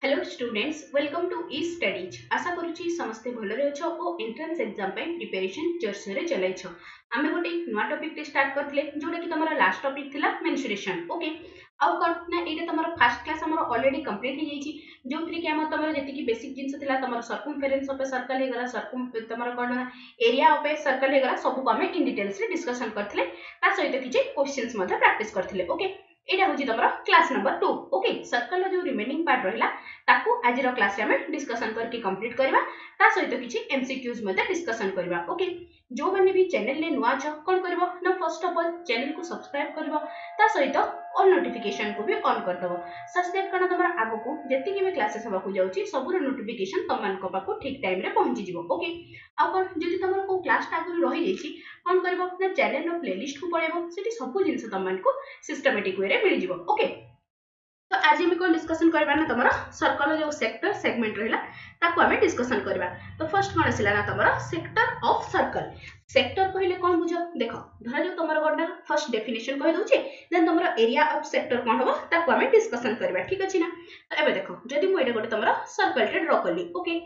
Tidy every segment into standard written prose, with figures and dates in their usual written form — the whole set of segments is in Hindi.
Hello students welcome to E studies आशा करूची समस्ते भलरे अछ ओ एंट्रेंस एग्जाम पे प्रिपरेशन जोरसोर रे चलाइछ आमे गोटे नुआ टॉपिक टे स्टार्ट करथिले जोटा कि तमरा लास्ट टॉपिक थिला मेंस्ट्रुएशन ओके आउ कोन ना एटा तमरा फर्स्ट क्लास हमर ऑलरेडी कंप्लीट हो जाईची जोथि कि हम तमरा जति कि बेसिक जिंस थिला तमरा सर्कमफेरेंस ऑफ ए सर्कल हे गला सर्कम तमरा कोन एरिया ऑफ ए सर्कल हे गला सब को हम इन डिटेल्स रे डिस्कशन करथिले ता सहित किछि क्वेश्चंस मध्ये प्रैक्टिस करथिले ओके एटा होची तमरा क्लास नंबर 2 ओके सर्कल जो रिमेनिंग पार्ट रहिला ताकू आज रो क्लास रे हम डिस्कशन करके कंप्लीट करबा ता सहित किछि एमसीक्यूज मध्ये डिस्कशन करबा ओके जो माने भी चैनल ले नुआ छ कोन करबो ना फर्स्ट ऑफ ऑल चैनल को सब्सक्राइब करबो ता सहित ऑल नोटिफिकेशन को भी ऑन कर दबो सच दैट कना तमरा आगो को जति कि भी क्लासेस हबा को जाउची सबरो नोटिफिकेशन तमन को पाको ठीक टाइम रे पहुंची जिवो ओके आ कोन जति तमरा को क्लास टागु रहि जेछि कोन करबो ना चैनल रो प्लेलिस्ट को पळेबो सेठी सब जिंस तमन को सिस्टमैटिक वे रे मिल जिवो ओके तो आज हम कौन डिस्कशन करबा ना तमरा सर्कल जो सेक्टर सेगमेंट रहला ताको हमें डिस्कशन करबा तो फर्स्ट कोन आसिला ना तमरा सेक्टर ऑफ सर्कल सेक्टर कहले कोन बुझो देखो धर जो तमरा गोटा फर्स्ट डेफिनेशन कहि दोचे देन तमरा एरिया ऑफ सेक्टर कोन हबो ताको हमें डिस्कशन करबा ठीक अछि ना तो एबे देखो जदि मु एटा गोटे तमरा सर्कल टे ड्रा करली ओके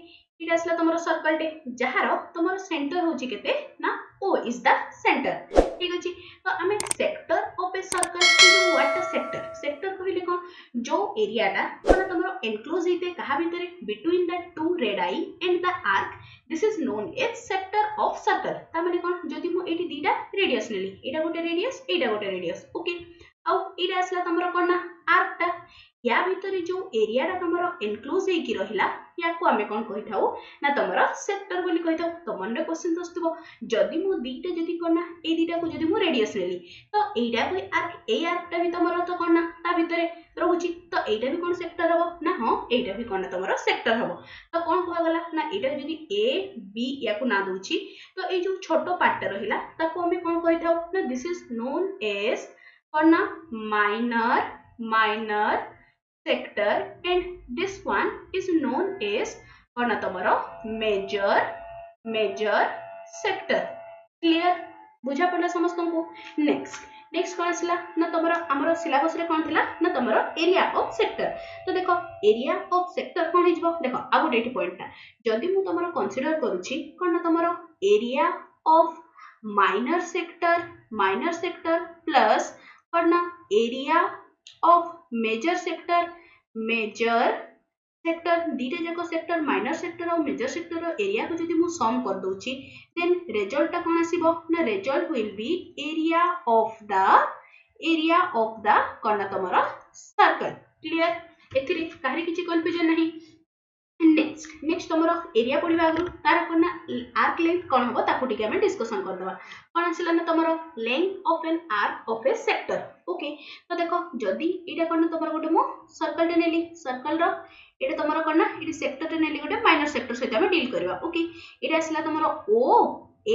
इटा आसला तमरा सर्कल टे जहार तमरा सेंटर होची केते ना ओ इज द सेंटर ठीक अछि तो हमें sector of a circle what the sector sector कहले कोन जो एरिया टा माने तमरो एनक्लोज हेते कहा भीतर between the two radii and the arc this is known as sector of circle ता माने कोन जदि मु एटी दीटा रेडियस लेली एटा गोटे रेडियस ओके आउ एटा असला तमरो कोन ना आर्क टा या भीतर जो एरिया टा तमरो एनक्लोज हे की रहिला या को हमें कोन कहि थाउ ना तमरो सेक्टर बोली कहि थाउ तो मन रे क्वेश्चन आस्तबो जदि मु दीटा जदि कोन ना ए दीटा को जदि मु रेडियस लेली तो एटा को आर्क ए आर्क टा भी तमरो तो कोन ना ता भीतर रहुची तो एटा भी कोन सेक्टर हबो ना हां एटा भी कोन तमरो सेक्टर हबो तो कोन कहवा गला ना एटा जदि ए बी या को ना दोची तो ए जो छोटो पार्ट रहिला ताको हमें कोन कहि थाउ ना दिस इज नोन एज कोन ना minor sector and this one is known as कोन तमरो मेजर सेक्टर क्लियर बुझा पड़ला समस्त को नेक्स्ट कोन आसला ना तमरो हमरो सिलेबस रे कोन थिला ना तमरो एरिया ऑफ सेक्टर तो देखो एरिया ऑफ सेक्टर कोन हिजबो देखो आ गोटे पॉइंट ता जदी मु तमरो कंसीडर करूची कोन ना तमरो area of minor sector plus कोन ना एरिया ऑफ मेजर सेक्टर दीटे जाको सेक्टर माइनर सेक्टर और मेजर सेक्टर एरिया को जदि मु सम कर दोची देन रिजल्ट टा कोन आसीबो ना result will be area of the कोन तमरा सर्कल क्लियर एथिरे काहे किछि कंफ्यूजन नहीं नेक्स्ट तमरो एरिया पढिबा आगु तार कोना आर्क लेंथ कोन हबो ताकू टिके हम डिस्कशन कर दबा कोन आसिला ना तमरो length of an arc of a sector okay तो देखो जदी एटा कोन तमरो गोटे मो सर्कल टे नेली सर्कल रो एटा तमरो कोन ना एटी सेक्टर टे नेली गोटे माइनर सेक्टर सहित हम डील करबा okay Etah आसिला तमरो O A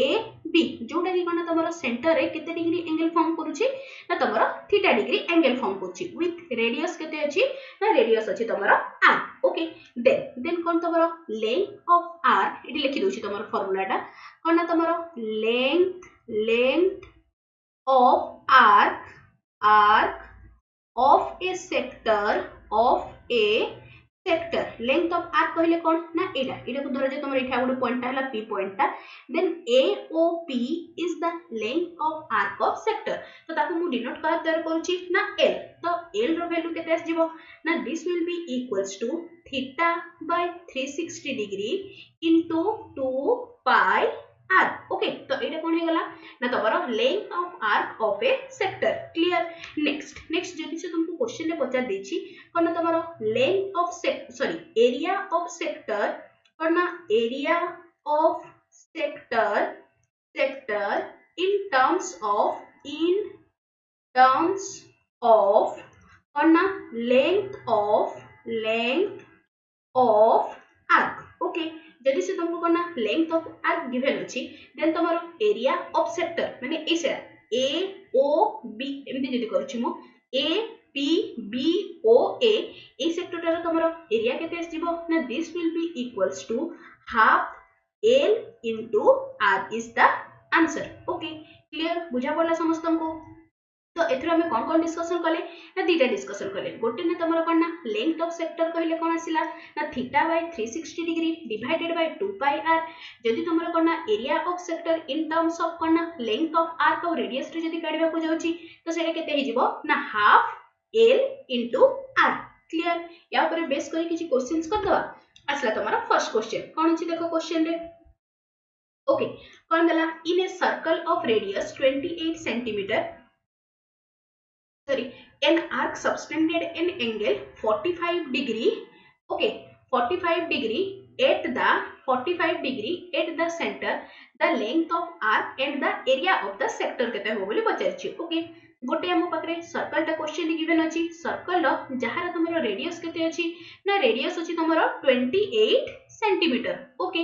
B जोटा कि कोन तमरो सेंटर रे केते डिग्री एंगल फॉर्म करूची ना तमरो थीटा डिग्री एंगल फॉर्म करूची विथ रेडियस केते अछि ना रेडियस अछि तमरो आर ओके देन कोन तमरो लेंथ ऑफ आर इटी लिखि दोछि तमरो फार्मूला टा कोन ना तमरो length of arc of a sector length of arc कहले कोन ना एटा को धर जे तमरो इठा गुड पॉइंट हला पी पॉइंट ता then AOP is the length of arc of sector तो ताको मु डिनोट कर करूची ना L तो L रो वैल्यू केते आस जिवो ना this will be equals to theta by 360 degree into 2 pi arc okay तो एटा कोन हे गला ना तमरो length of arc of a sector clear next जदि से तुमको क्वेश्चन रे पचा देछि कोन तमरो length of area of sector कोन ना area of sector in terms of कोन ना लेंथ ऑफ आर्क ओके जदि से तुमको कोन ना लेंथ ऑफ आर्क गिवन अछि देन तमरो एरिया ऑफ सेक्टर माने एसे ए ओ बी एमती जदि करछि मु A P B O A sector रे तमरो एरिया केते आसीबो ना this will be equals to half L into R is the answer. Okay, clear? बुझा पड़ला समस्त को तो एथर हमें कौन कौन डिस्कशन कले ना दीटा डिस्कशन कले गोटे ने तुम कौन ना लेंथ ऑफ सेक्टर कहले कौन आसिला ना theta by 360 degree divided by 2 pi r जदि तुम कौन ना area of sector in terms of कौन ना लेंथ ऑफ आर्क और रेडियस रे जदि काढिबा को जाउची तो सेटा केते हे जिवो ना half L into R clear या ऊपर बेस करी किछि क्वेश्चंस कर दवा आसला तुम्हारा फर्स्ट क्वेश्चन कौन छी देखो क्वेश्चन रे ओके कौन दला in a circle of radius 28 centimetre sorry an arc subtended an angle 45 degree okay 45 degree at the 45 degree at the center the length of arc and the area of the sector केते हो बोली पचारछि ओके गोटे हम पाखरे सर्कल टा क्वेश्चन गिवन अछि सर्कल रो जहार तमरो रेडियस केते अछि ना रेडियस अछि तमरो 28 सेंटीमीटर ओके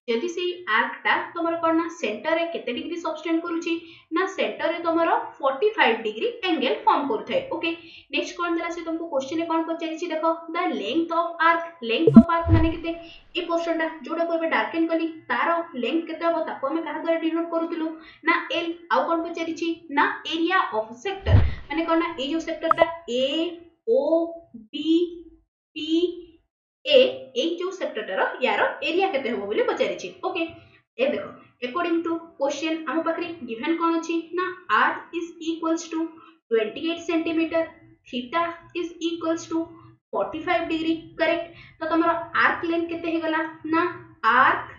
यदि से आर्क टा तमरो कोन सेंटर रे केते डिग्री सबटेंड करूछि ना सेंटर रे तमरो 45 डिग्री एंगल फॉर्म करथाय ओके नेक्स्ट कोन दला से तुमको क्वेश्चन कोन पचारिछि देखो द लेंथ ऑफ आर्क माने केते ए पोर्शन टा जोडा कोबे डार्केन कली तारो लेंथ केते हो ताको हम कहा द्वारा डिनोट करूतिलु ना एल आउ कोन पचारिछि ना एरिया ऑफ सेक्टर माने कोन ना ए जो सेक्टर टा ए ओ बी पी ए एक जो सेक्टर यार एरिया केते हो बोली पचारिछि ओके ए देखो अकॉर्डिंग टू क्वेश्चन हम पाखरे गिवन कोन अछि ना r is equals to 28 centimetre theta is equals to 45 degree correct तो तमरो आर्क लेंथ केते हे गला ना arc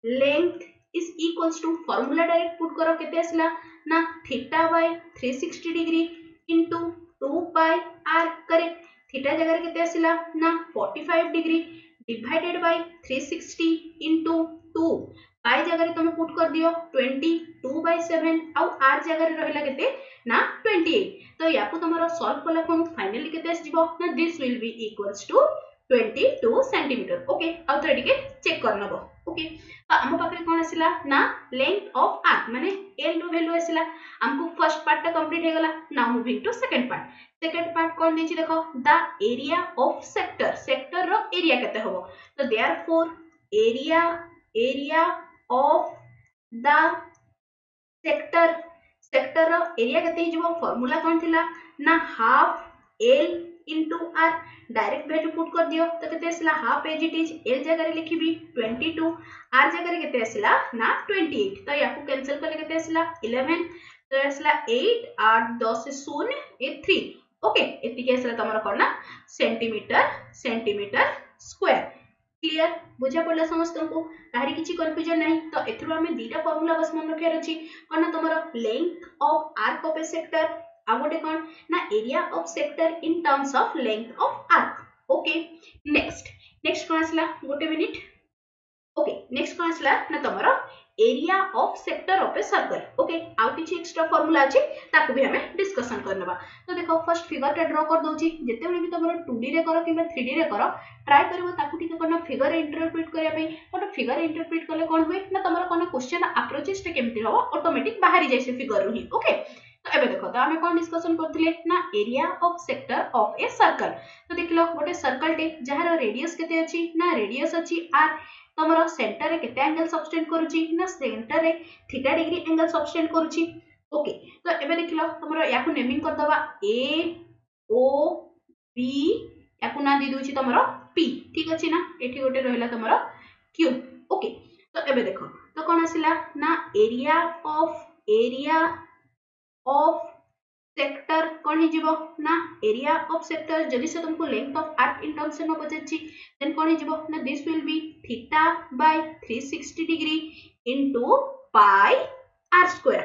length is equals to formula direct put करो केते आसला ना theta by 360 degree into 2 pi r correct theta जगह केते आसिला ना 45 degree divided by 360 into 2 pi जगह तुम पुट कर दियो 22/7 आउ r जगह रहला केते ना 28 तो याकू तुमरो सॉल्व कला कोन फाइनली केते आस जिवो ना this will be equals to 22 centimetre okay आउ थोड़ी के चेक कर नबो ओके तो हम पाखरे कोन आसिला ना लेंथ ऑफ आर्क माने l रो वैल्यू आसिला हमको फर्स्ट पार्ट टा कंप्लीट हे गला now moving to second part कोन देछि देखो द एरिया ऑफ सेक्टर रो एरिया केते होबो तो therefore area of the sector रो एरिया केते ही जबो फार्मूला कोन थिला ना half l into r direct value put कर दियो तो केते आसला half as it is l जगह रे लिखिबी 22 r जगह रे केते आसला ना 28 तो याकू कैंसिल करले केते आसला 11 तो आसला 8 8 10 से 0 ए 3 ओके एति के आसला तमरो कोन ना सेंटीमीटर स्क्वायर क्लियर बुझा पड़ला समस्त को काहरी किछि कंफ्यूजन नहीं तो एथरो हमें दीटा फार्मूला बस मन रखे अछि कोन ना तमरो length of arc of a sector आ गोटे कोन ना area of sector in terms of length of arc okay next कोन आसला गोटे मिनिट ओके नेक्स्ट कोन आसला ना तमरो area of sector of a circle okay आउ किछि एक्स्ट्रा फार्मूला अछि ताकू भी हमें डिस्कशन करनबा तो देखो फर्स्ट फिगर टा ड्रा कर दोछि जते बेले भी तमरो 2D रे करो किबा 3D रे करो ट्राई करबो ताकू ठीक कोन फिगर इंटरप्रेट करिया पे कोन फिगर इंटरप्रेट करले कोन होय ना तमरो कोन क्वेश्चन अप्रोचेस टे केमति हो ऑटोमेटिक बाहरी जाय से फिगर ही ओके तो एबे देखो तो हमें कोन डिस्कशन करथिले ना area of sector of a circle तो देखलो गोटे सर्कल टे जहार रेडियस केते अछि ना रेडियस अछि r तमरो सेंटर रे केते एंगल सबटेंड करूची ना सेंटर रे थीटा डिग्री एंगल सबटेंड करूची ओके तो एबे देखलो तमरो याकू नेमिंग कर दबा a o b याकू ना दी दोची तमरो p ठीक अछि ना एठी गोटे रहला तमरो q ओके तो एबे देखो तो कोन आसिला ना एरिया ऑफ सेक्टर कोन हे जिवो ना एरिया ऑफ सेक्टर जदि से तुमको length of arc in terms में पचाछि देन कोन हे जिवो ना this will B theta by 360 degree into pi r square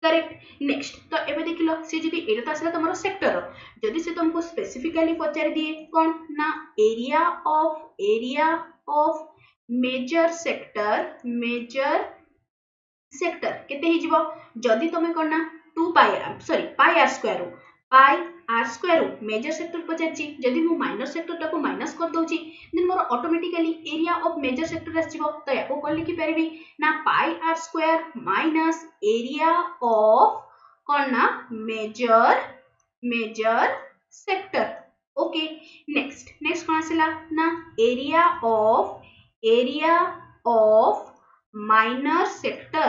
correct next तो एबे देखिलो से जदि एटा आसला तमरो सेक्टर जदि से तुमको स्पेसिफिकली पचार दिए कोन ना एरिया ऑफ मेजर सेक्टर केते ही जिवो जदि तुमे कोन ना 2 pi r square major sector पचारछि जदि मु माइनर सेक्टर टाको माइनस कर दोछि देन मोर automatically area of major sector आछिबो तो याको कोन लिखि परबी ना pi r square minus area of कोन ना मेजर सेक्टर ओके नेक्स्ट कोन आसला ना area of minor sector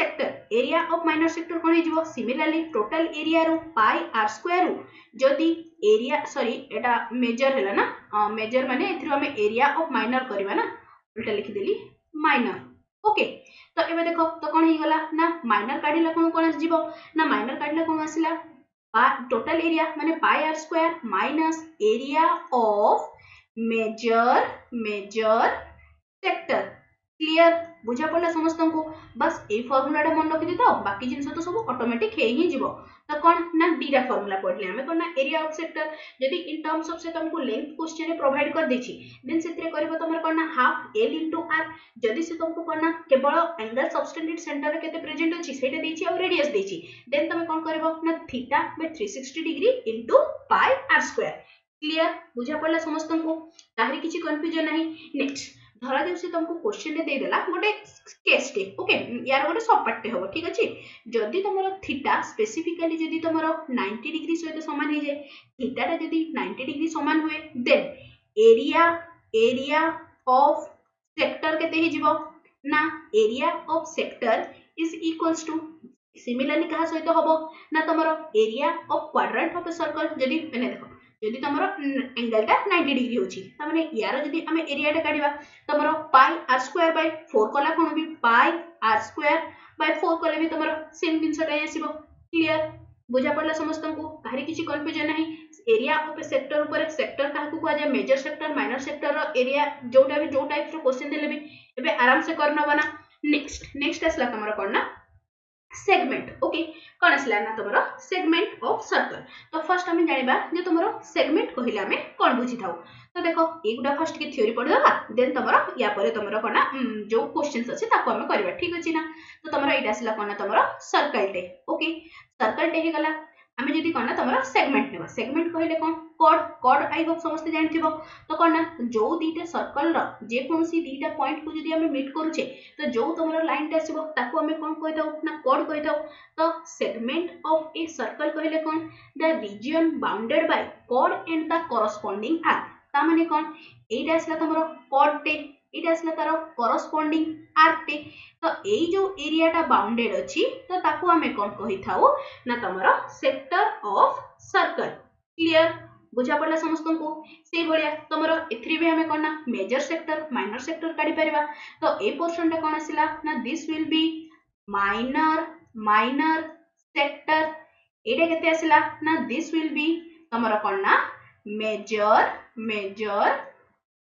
sector area of minor sector कोन हे जिवो सिमिलरली टोटल एरिया रो पाई आर स्क्वायर रो जदी एरिया सॉरी एटा मेजर हैला ना मेजर माने एथिरो हम एरिया ऑफ माइनर करबा ना उल्टा लिखि देली माइनर ओके तो एबे देखो तो कोन हे गला ना माइनर काढिला कोन आस जिवो ना माइनर काढिला कोन आसिला टोटल एरिया माने pi r square minus area of major sector clear बुझा पड़ला समस्त को बस ए फॉर्मूलाटा मन रखि देतो बाकी जिंस तो सब ऑटोमेटिक हे ही जीवो तो कोन ना डीटा फॉर्मूला पढ़ले हमें कोन ना एरिया ऑफ सेक्टर यदि इन टर्म्स ऑफ से तुमको लेंथ क्वेश्चन प्रोवाइड कर देछि देन सेतरे करबो तमर कोन ना हाफ l * r यदि से तुमको कोन ना केवल एंगल सबटेंडेड सेंटर रे केते प्रेजेंट अछि सेटा देछि और रेडियस देछि देन तुम कोन करबो ना थीटा / 360 डिग्री * पाई r स्क्वायर क्लियर बुझा पड़ला समस्त को ताहरी किछि कंफ्यूजन नाही नेक्स्ट धरा जे से तुमको क्वेश्चन दे देला गोटे केस टे ओके यार गोटे सब पार्ट हो ठीक अछि जदी तमरो थीटा स्पेसिफिकली जदी तमरो 90 डिग्री सहित समान हे जाय थीटाटा जदी 90 डिग्री समान हुए देन एरिया ऑफ सेक्टर केते हे जिवो ना area of sector is equals to similarly कहा सहित होबो ना तमरो area of quadrant of a circle जदी माने देखो जदी तमरो एंगलटा 90 डिग्री होची त माने यार जदी हमें एरियाटा काढिबा तमरो पाई r स्क्वायर बाय 4 कला कोन भी पाई r स्क्वायर बाय 4 कले भी तमरो सेम दिनसटा आसीबो क्लियर बुझा पड़ला समस्त को काहरी किछि कंफ्यूजन नाही एरिया ऑफ ए सेक्टर ऊपर सेक्टर काहा को जाय मेजर सेक्टर माइनर सेक्टर रो एरिया जोटा भी जो टाइप रो क्वेश्चन देले भी एबे आराम से करना बना नेक्स्ट असला तमरो कोन ना सेगमेंट ओके कौन आसला ना तुमरो सेगमेंट ऑफ सर्कल तो फर्स्ट हमें जानिबा जे तुमरो सेगमेंट कहिला हमें कोन बुझी थाउ तो देखो एगुडा फर्स्ट के थ्योरी पढि दबा देन तुमरो या परे तुमरो कोना जो क्वेश्चंस अछि ताको हमें करबा ठीक अछि ना तो तुमरो एटा आसला कोना तुमरो सर्कल टे ओके सर्कल टे हे गला हमें जदी कोना तुमरो सेगमेंट नेबा सेगमेंट कहिले कोन कॉर्ड आई होप समस्त जानथिबो तो कोना जो दीटा सर्कल रो जे कोनसी दीटा पॉइंट को जदी हमें मीट करूचे तो जो तुमरो लाइन टा आसीबो ताको हमें कोन कहताउ ना कॉर्ड कहताउ तो सेगमेंट ऑफ ए सर्कल कहिले कोन the region bounded by chord and the corresponding arc ता माने कोन एटा आसला तुमरो कॉर्ड टे एटा आसला तारो कॉरेस्पोंडिंग आर्क टे तो एई जो एरिया टा बाउंडेड अछि तो ताको हमें कोन कहिथाउ ना तुमरो सेक्टर ऑफ सर्कल क्लियर बुझा पड़ला समस्त को से भलिया तमरो एथरी भी हमें कोन ना मेजर सेक्टर माइनर सेक्टर काढी परिबा तो ए पोर्शन टा कोन आसिला ना this will B minor sector एटा केते आसिला ना दिस विल बी तमरो कोन ना मेजर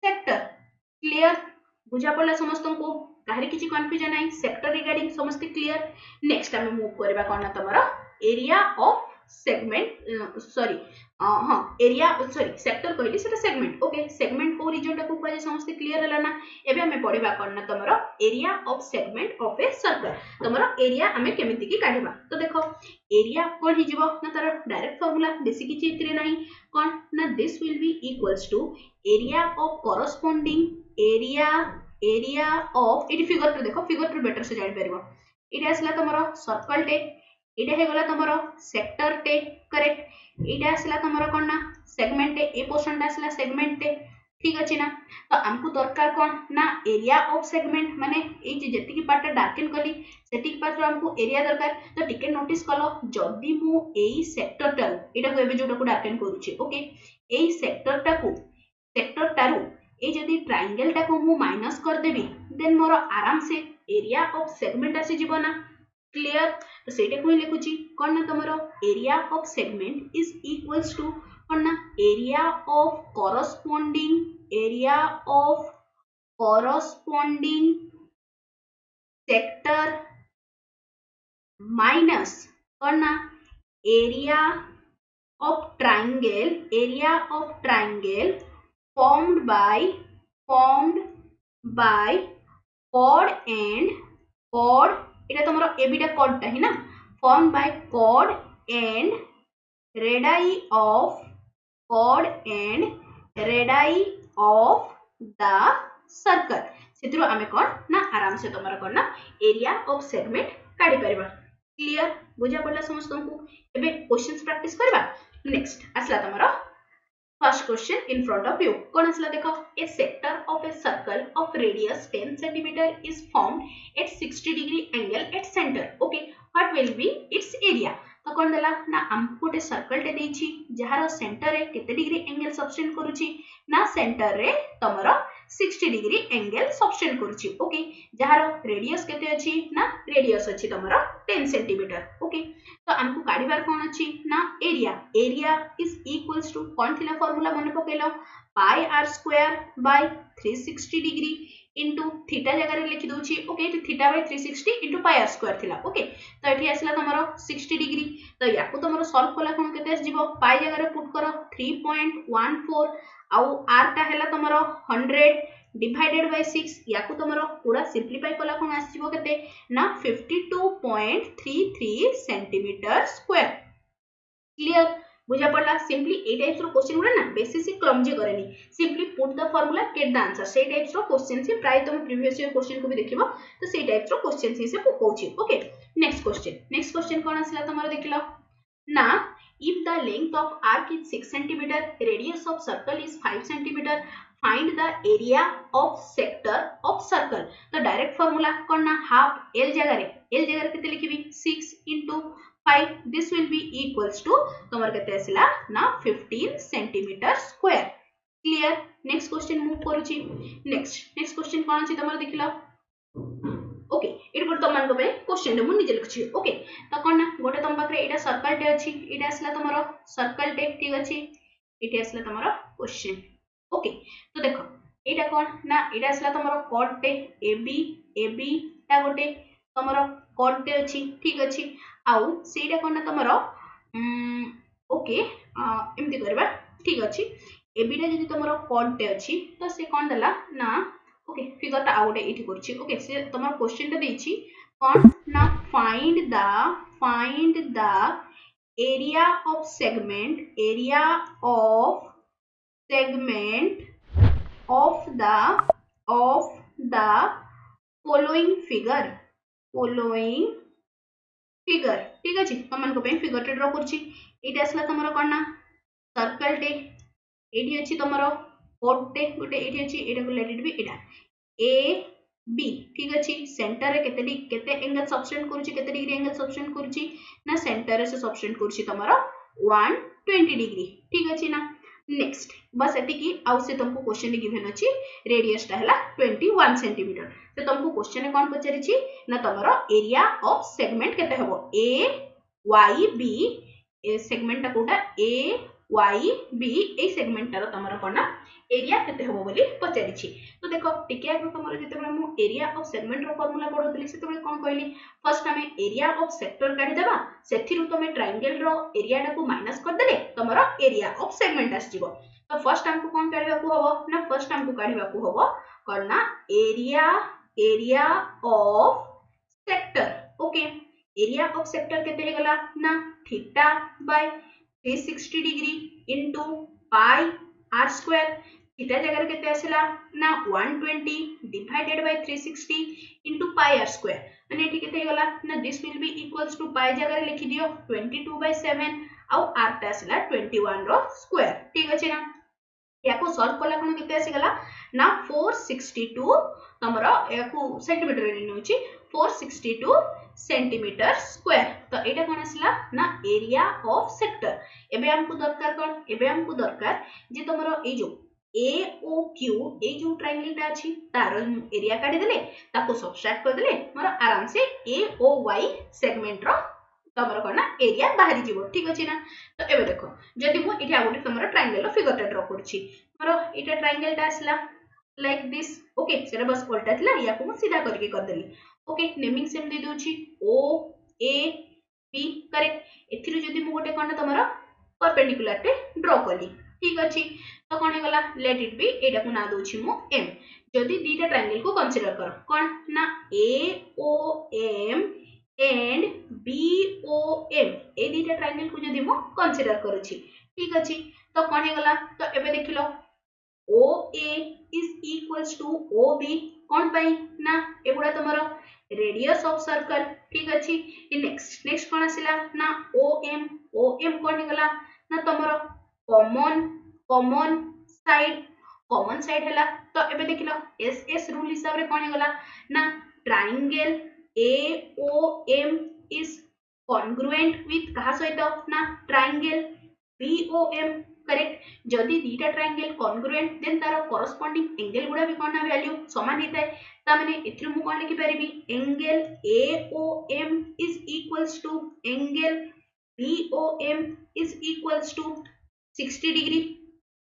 सेक्टर क्लियर बुझा पड़ला समस्त को काहरी किछि कंफ्यूजन नाही सेक्टर रिगार्डिंग समस्त क्लियर नेक्स्ट हमें मूव करबा कोन ना तमरो एरिया ऑफ सेगमेंट सॉरी हां एरिया सॉरी सेक्टर कहली सेटा सेगमेंट ओके सेगमेंट को रीजन टा को कहले समस्त क्लियर हला ना एबे हमें पढिबा कोन ना तमरो area of segment of a circle तमरो एरिया हमें केमिति की काढिबा तो देखो एरिया कोन हि जीवो ना तार डायरेक्ट फार्मूला बेसी किछि इतरे नाही कोन ना this will be equals to area of corresponding area of it figure तो देखो फिगर तो बेटर से जानि परबो इटा असला तमरो सर्कल टे इटा हे गला तमरो सेक्टर टे करेक्ट इटा असला तमरो कोन ना सेगमेंट टे ए पोर्शन टा असला सेगमेंट टे ठीक अछि ना तो हमको दरकार कोन ना एरिया ऑफ सेगमेंट माने ए जे जति की पार्ट डार्कन कली सेति की पार्ट हमको एरिया दरकार तो टिके नोटिस कलो जदी मु एई सेक्टर टा एटा को एबे जोटा को डार्कन करूची ओके एई सेक्टर टारु ए जदी ट्रायंगल टा को मु माइनस कर देबी देन मोर आराम से एरिया ऑफ सेगमेंट आसी जीवना क्लियर तो सेटा को लिखुची कोन ना तमरो area of segment is equals to कोन ना area of corresponding sector minus कोन ना area of triangle formed by chord Etah तमरो EBITDA chord ता है ना formed by chord and radii of the circle सेतरो हमें कोन ना आराम से तमरो कोन ना एरिया ऑफ सेगमेंट काढी परबा क्लियर बुझा पड़ला समस्त को एबे क्वेश्चंस प्रैक्टिस करबा नेक्स्ट असला तमरो first question in front of you कौन आसला देखो a sector of a circle of radius 10 centimetre is formed at 60 degree angle at centre okay what will be its area तो कौन देला ना हमको गोटे सर्कल टे देछि जहार सेंटर रे केते डिग्री एंगल सबटेंड करूची ना सेंटर रे तमरो 60 डिग्री एंगल सबटेंड करूची ओके जहार रेडियस केते अछि ना रेडियस अछि तमरो 10 सेंटीमीटर ओके तो हमको काढिबार कोन अछि ना area area is equals to कोन थिला फार्मूला मन पकेलो pi r square by 360 degree into theta जगह रे लिखि दोछि ओके तो theta by 360 into pi r square थिला ओके तो एठी आसला तमरो 60 डिग्री तो याकू तमरो सॉल्व कला कोन केते आसीबो पाई जगह रे पुट करो 3.14 आउ आर ता हैला तमरो 100 डिवाइडेड बाय 6 याकू तमरो पूरा सिंपलीफाई कला कोन आसीबो केते ना 52.33 सेंटीमीटर स्क्वायर क्लियर बुझा पड़ला सिंपली ए टाइप्स रो क्वेश्चन गुडा ना बेसी से क्लमजी करेनी simply put the formula get the answer से टाइप्स रो क्वेश्चन से प्राय तुम प्रीवियस ईयर क्वेश्चन को भी देखिबो तो से टाइप्स रो क्वेश्चन से पकोछि ओके नेक्स्ट क्वेश्चन कोन आसला तमरो देखिलो ना if the length of arc is 6 cm radius of circle is 5 cm find the area of sector of circle तो डायरेक्ट फार्मूला कोन ना हाफ l जगह रे केते लिखिबी 6 into 5 this will be equals to तमर केते आसला ना 15 centimetre square clear next question move करूची नेक्स्ट क्वेश्चन कोन अछि तमर देखिलो ओके इट गुड तमन को पे क्वेश्चन मु निजे लिखछि ओके तो कोन ना गोटे तम पाखरे एटा सर्कल टे अछि एटा आसला तमरो सर्कल टे ठीक अछि एटा आसला तमरो क्वेश्चन ओके तो देखो एटा कोन ना एटा आसला तमरो कॉर्ड टे AB ता गोटे तमरो कॉर्ड टे अछि ठीक अछि आउ सेटा कोन ना तमरो ओके एमती करबा ठीक अछि AB टा जदी तमरो कॉर्ड टे अछि तो से कोन दला ना ओके फिगर टा आउट एठी करछि ओके से तमरो क्वेश्चन टा देछि कोन ना find the area of segment of the following figure ठीक अछि तमन को पे फिगर टा ड्रा करछि एटा असला तमरो कोन ना सर्कल टे एठी अछि तमरो कोड टे गोटे एठी अछि एटा को let it be Etah A B ठीक अछि सेंटर रे केते एंगल सबटेंड करूची केते डिग्री एंगल सबटेंड करूची ना सेंटर रे से सबटेंड करूची तमरो 120 डिग्री ठीक अछि ना नेक्स्ट बस एति की आउ से तुमको क्वेश्चन गिवन अछि रेडियस ता हला 21 सेंटीमीटर तो तुमको क्वेश्चन कोन पचरिछि ना तमरो एरिया ऑफ सेगमेंट केते हबो ए वाई बी ए सेगमेंट ता कोटा ए वाई बी ए सेगमेंट ता तमरो कोना एरिया केते हबो बोली पचरिछि तो देखो टिके आगो तमरो जते बळे मु एरिया ऑफ सेगमेंट रो फार्मूला पढोतली सेते बळे कोन कहली फर्स्ट हमें एरिया ऑफ सेक्टर काढी देबा सेथिरु तमे ट्रायंगल रो एरिया टा को माइनस कर देले तमरो एरिया ऑफ सेगमेंट आसीबो तो फर्स्ट हमको कोन काढिबा को हबो ना फर्स्ट हमको काढिबा को हबो करना area of sector okay area of sector केते हे गला ना theta by 360 degree into pi r square theta जगह केते आसला ना 120 divided by 360 into pi r square माने एठी केते गला ना this will be equals to pi जगह लिखि दियो 22/7 आउ आर ता आसला 21 रो स्क्वायर ठीक अछि ना याको सॉल्व कला कोन केते आसी गला ना 462 तमरो याको सेंटीमीटर रे नउची 462 सेंटीमीटर स्क्वायर तो एटा कोन आसला ना एरिया ऑफ सेक्टर एबे हमको दरकार जे तमरो ए जो AOQ ए जो ट्रायंगल ता अछि तार एरिया काढी देले ताको सबट्रैक्ट कर देले मोर आराम से AOY सेगमेंट रो तमरो कोना एरिया बाहरी जीवो ठीक अछि ना तो एबे देखो जदी मु इठी आगोटे तमरो ट्रायंगल रो फिगर टा ड्रा करछि मोर एटा ट्रायंगल ता आसला लाइक दिस ओके सेरा बस उल्टा थिला या को सीधा करके कर देली ओके नेमिंग सेम दे दोछि O A B करेक्ट एथिरु जदी मु गोटे कोना तमरो परपेंडिकुलर टे ड्रा कली ठीक अछि तो कोन गला लेट इट बी एटा को ना दोछि मु M जदी दीटा ट्रायंगल को कंसीडर करो कोन ना AOM एंड BOM ए दीटा ट्रायंगल को जदी मु कंसीडर करूछि ठीक अछि तो कोन गला तो एबे देखिलो OA is equals to OB कोन पाई ना एगुडा तमरो रेडियस ऑफ सर्कल ठीक अछि नेक्स्ट कोन आसिला ना OM कोन गला ना तमरो कॉमन साइड हैला तो एबे देखिलो एस एस रूल हिसाब रे कोन हेगला ना triangle AOM is congruent with कहा सहित ना ट्रायंगल BOM करेक्ट जदि दीटा ट्रायंगल कॉन्ग्रुएंट देन तार कोरोस्पोंडिंग एंगल गुडा भी कोन ना वैल्यू समान हिताय ता माने एथि मु कोन लिखि परिबी angle AOM is equals to angle BOM is equals to 60 degree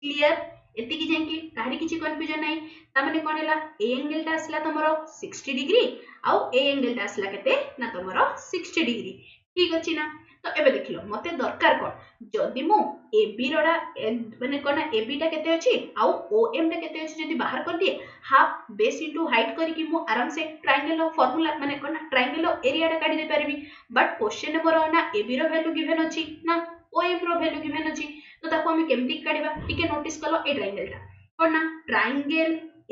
clear एति की जांकी काहरी किछि कंफ्यूजन नाही ता माने कोन हैला ए एंगल ता आसला तमरो 60 डिग्री आउ ए एंगल ता आसला केते ना तमरो 60 डिग्री ठीक अछि ना तो एबे देखिलो मते दरकार कोन जदि मु AB रोडा माने कोन AB ता केते अछि आउ OM ता केते अछि जदि बाहर कर दिए हाफ बेस इनटू हाइट करी कि मु आराम से ट्रायंगल फार्मूला माने कोन ट्रायंगल एरिया ता काढी दे परबी बट क्वेश्चन में मोर ना AB रो वैल्यू गिवन अछि ना OM रो वैल्यू गिवन अछि तो ताको हम केमती काढिबा टिके नोटिस कलो ए ट्रायंगल ता कोन ना ट्रायंगल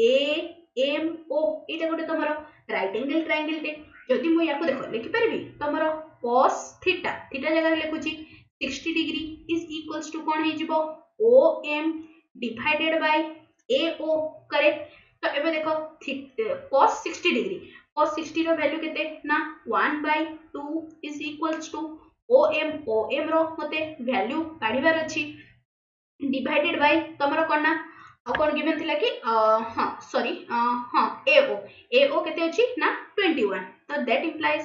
AMO एटा गोटे तमरो राइट एंगल ट्रायंगल टे जदि मु याको देखो लिखि परबी तमरो cos थीटा जगह लिखुची 60 डिग्री इज इक्वल्स टू कोन हे जिवो OM divided by AO correct तो एबे देखो cos 60 डिग्री cos 60 रो वैल्यू केते ना 1/2 इज इक्वल्स टू OM रो मते वैल्यू काढिबार अछि डिवाइडेड बाय तमरो कोन ना कोन गिवन थिला कि हां सॉरी हां AO केते अछि ना 21 तो दैट इंप्लाइज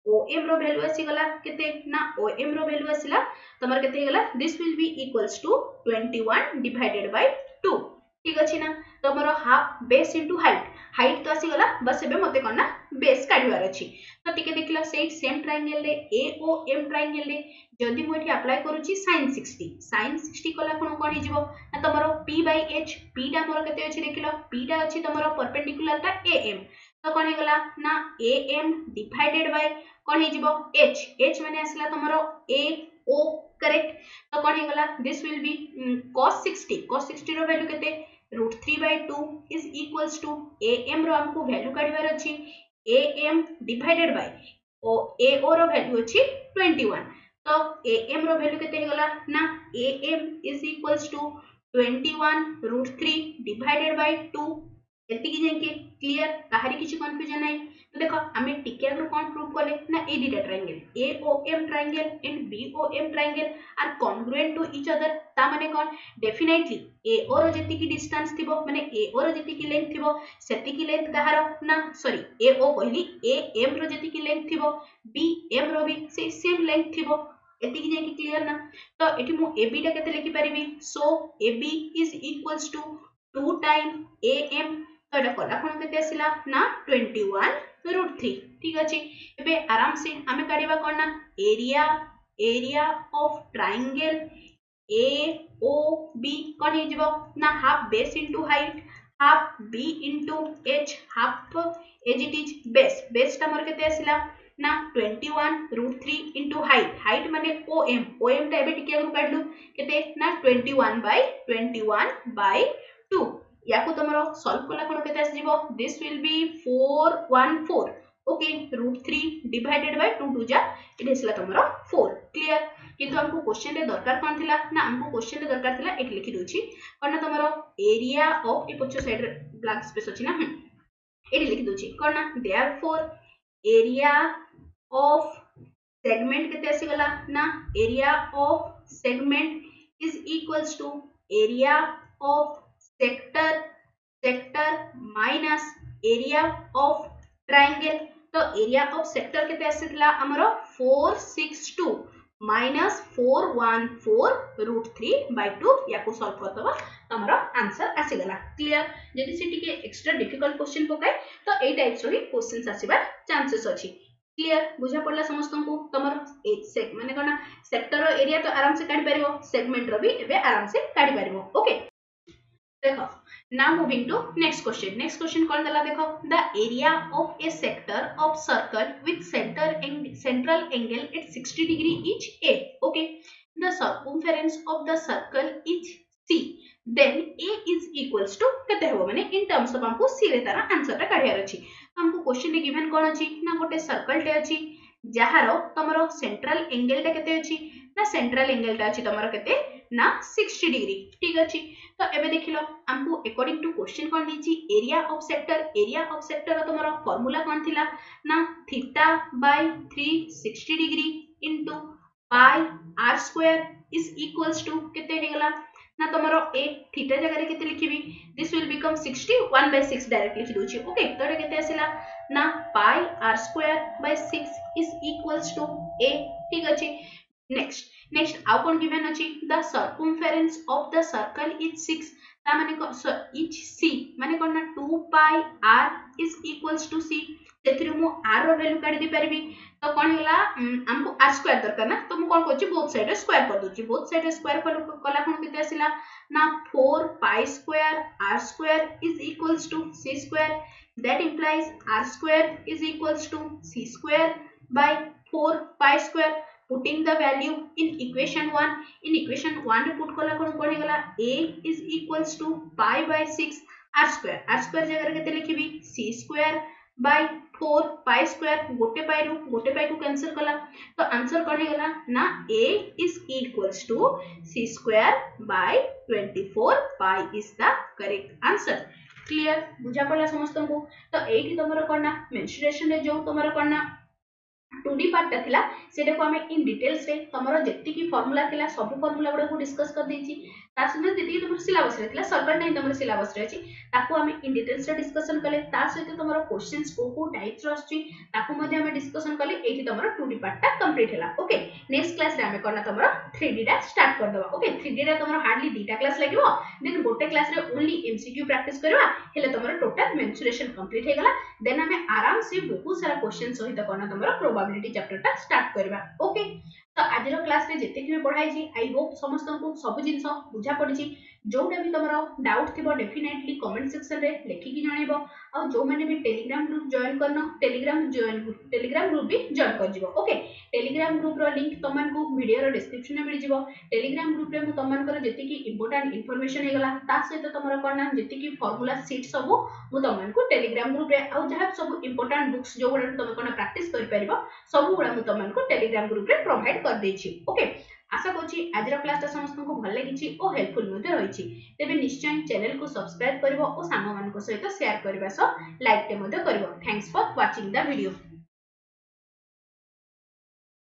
OM रो वैल्यू आसी गला केते ना OM रो वैल्यू आसीला तमर केते गला this will be equals to 21 divided by 2 ठीक अछि ना तमरो हाफ बेस इनटू हाइट तो आसी गला बस एबे मते कोन ना बेस काढिबार अछि तो टिके देखिला सेम ट्रायंगल रे AOM ट्रायंगल रे जदि मु एठी अप्लाई करूची sin 60 कला कोन हे जिवो ना तमरो p/h p टा मोर केते अछि देखिलो p टा अछि तमरो परपेंडिकुलर टा AM तो कोन हे गला ना AM डिवाइडेड बाय कोन हे जिवो h माने आसला तमरो AO करेक्ट तो कोन हे गला दिस विल बी cos 60 रो वैल्यू केते √3/2 इज इक्वल्स टू AM रो हमको वैल्यू काढिबार अछि AM डिवाइडेड बाय AO रो वैल्यू अछि 21 तो AM रो वैल्यू केते हेगला ना AM is equals to 21√3 divided by 2 एति की जेंके क्लियर काहरी किछि कंफ्यूजन नाही तो देखो हमें टिके अगर कोन प्रूव करले ना ए डीटा triangle AOM triangle and BOM triangle are congruent to each other ता माने कोन डेफिनेटली AO रो जेति की डिस्टेंस थिबो माने AO रो जेति की लेंथ थिबो सेति की लेंथ कहारो ना सॉरी AO कहली AM रो जेति की लेंथ थिबो BM रो भी से सेम लेंथ थिबो एति की जेकी क्लियर ना तो एठी मु AB टा केते लिखि परिबी so AB is equals to 2 time AM तो एटा कला कोन केते आसिला ना 21√3 ठीक अछि एबे आराम से हमें काढिबा कोन ना एरिया ऑफ ट्रायंगल AOB कोन हे जिवो ना half base into height half B into H half as it is base टा मोर केते आसिला ना 21√3 इनटू हाइट माने OM टा एबे टिके हम काढलु केते ना 21/2 याको तमरो सॉल्व कला कोन केते आसी जिवो this will B 414 okay √3 divided by 2 2 जा इट इसला तमरो 4 क्लियर किंतु हमको क्वेश्चन रे दरकार कोन थिला ना हमको क्वेश्चन रे दरकार थिला एठी लिखि दोछि कोन तमरो एरिया ऑफ ए पछ साइड रे ब्लैंक स्पेस अछि ना एठी लिखि दोछि कोन ना देयरफॉर एरिया ऑफ सेगमेंट केते आसी गला ना area of segment is equals to area of sector minus area of triangle तो एरिया ऑफ सेक्टर केते आसीतला हमरो 462 माइनस 414√3/2 याको सॉल्व करतबा हमरो आंसर आसी गला क्लियर जदि से टिके एक्स्ट्रा डिफिकल्ट क्वेश्चन पकाय तो ए टाइप्स रो क्वेश्चंस आसीबा चांसेस अछि क्लियर बुझा पड़ला समस्त को तमरो सेग माने कोना सेक्टर रो एरिया तो आराम से काढी परिबो सेगमेंट रो भी एबे आराम से काढी परिबो ओके देखो now moving to next question कौन दला देखो the area of a sector of circle with central angle at 60 degree each A okay the circumference of the circle is C then A is equals to केते हो माने in terms of हमको C रे तारा आंसर ता काढियार अछि हमको क्वेश्चन रे गिवन कोन अछि ना गोटे सर्कल टे अछि जहारो तमरो सेंट्रल एंगल टा केते अछि ना सेंट्रल एंगल टा अछि तमरो केते ना 60 डिग्री ठीक अच्छे। तो एबे देखिलो हमको अकॉर्डिंग टू क्वेश्चन कौन दीची एरिया ऑफ सेक्टर तुमरा फार्मूला कौन थिला ना theta by 360 degree into pi r square is equals to केते हे गला ना तुमरो ए थीटा जगह रे केते लिखिबी दिस विल बिकम 60 1/6 डायरेक्ट लिखि दोची ओके तो रे केते आसिला ना pi r square by 6 is equals to a ठीक अछि। नेक्स्ट आउ कोन गिवन अछि the circumference of the circle is 6 ता माने इच c माने कोन ना 2 pi r is equals to c सेथिरु मु r रो वैल्यू काढी दे परबी तो कोन होला हमको r स्क्वायर दरकार ना तो मु कोन करछि बोथ साइड रे स्क्वायर कर दोछि बोथ साइड रे स्क्वायर कला कोन केते आसिला ना 4 pi square r square is equals to c square that implies r square is equals to c square by 4 pi square putting the value in equation 1 रे put कला कोन कोन गला a is equals to pi by 6 r square जगह रे केते लिखिबी c square by 4 pi square गोटे पाई को कैंसिल कला तो आंसर कोन गला ना a is equals to c square by 24 pi is the correct answer clear बुझा पड़ा समस्त को। तो एठी तमरो करना मेंस्ट्रुएशन रे जो तमरो करना 2D पार्ट थिला सेटा को हमें इन डिटेल्स रे तमरो जेति की फार्मूला थिला सब फार्मूला गुडा को डिस्कस कर देछि ता सहित जेति तमरो सिलेबस रे थिला सर्कल नै तमरो सिलेबस रे अछि ताको हमें इन डिटेल्स रे डिस्कशन कले ता सहित तमरो क्वेश्चंस को टाइप्स रो अछि ताको मध्ये हमें डिस्कशन कले एठी तमरो 2D पार्ट ता कंप्लीट हैला ओके। नेक्स्ट क्लास रे हमें करना तमरो 3D टा स्टार्ट कर दबा ओके 3D रे तमरो हार्डली दीटा क्लास लागिवो देन गोटे क्लास रे ओनली एमसीक्यू प्रैक्टिस करबा हेले तमरो टोटल मेंस्ट्रुएशन कंप्लीट हे गेला देन हमें आराम से बहुत सारा क्वेश्चन सहित करना तमरो प्रोबेबिलिटी चैप्टर टा स्टार्ट करबा ओके। तो आज रो क्लास रे जते कि पढाई छी आई होप समस्त को सब जिंस बुझा पड़ी छी जोटा भी तमरो डाउट थिबो डेफिनेटली कमेंट सेक्शन रे लेखि कि जणैबो आ जो माने भी टेलीग्राम ग्रुप जॉइन करनो टेलीग्राम ग्रुप भी जॉइन कर जिवो ओके। टेलीग्राम ग्रुप रो लिंक तमन को वीडियो रो डिस्क्रिप्शन में मिल जिवो टेलीग्राम ग्रुप रे मु तमन कर जति कि इंपोर्टेंट इंफॉर्मेशन हे गला ता सहित तमरो करना जति कि फार्मूला शीट सब मु तमन को टेलीग्राम ग्रुप रे आ जहा सब इंपोर्टेंट बुक्स जो गुडा तमे कोन प्रैक्टिस कर परिबो सब गुडा मु तमन को टेलीग्राम ग्रुप रे प्रोवाइड कर देछि ओके। आशा करछि आजर क्लास ता समस्त को भल लागिछि ओ हेल्पफुल मध्ये रहिछि तेबे निश्चय चैनल को सब्सक्राइब करबो ओ सांग मान को सहित शेयर करबा सो लाइक ते मध्ये करबो। Thanks for watching the video.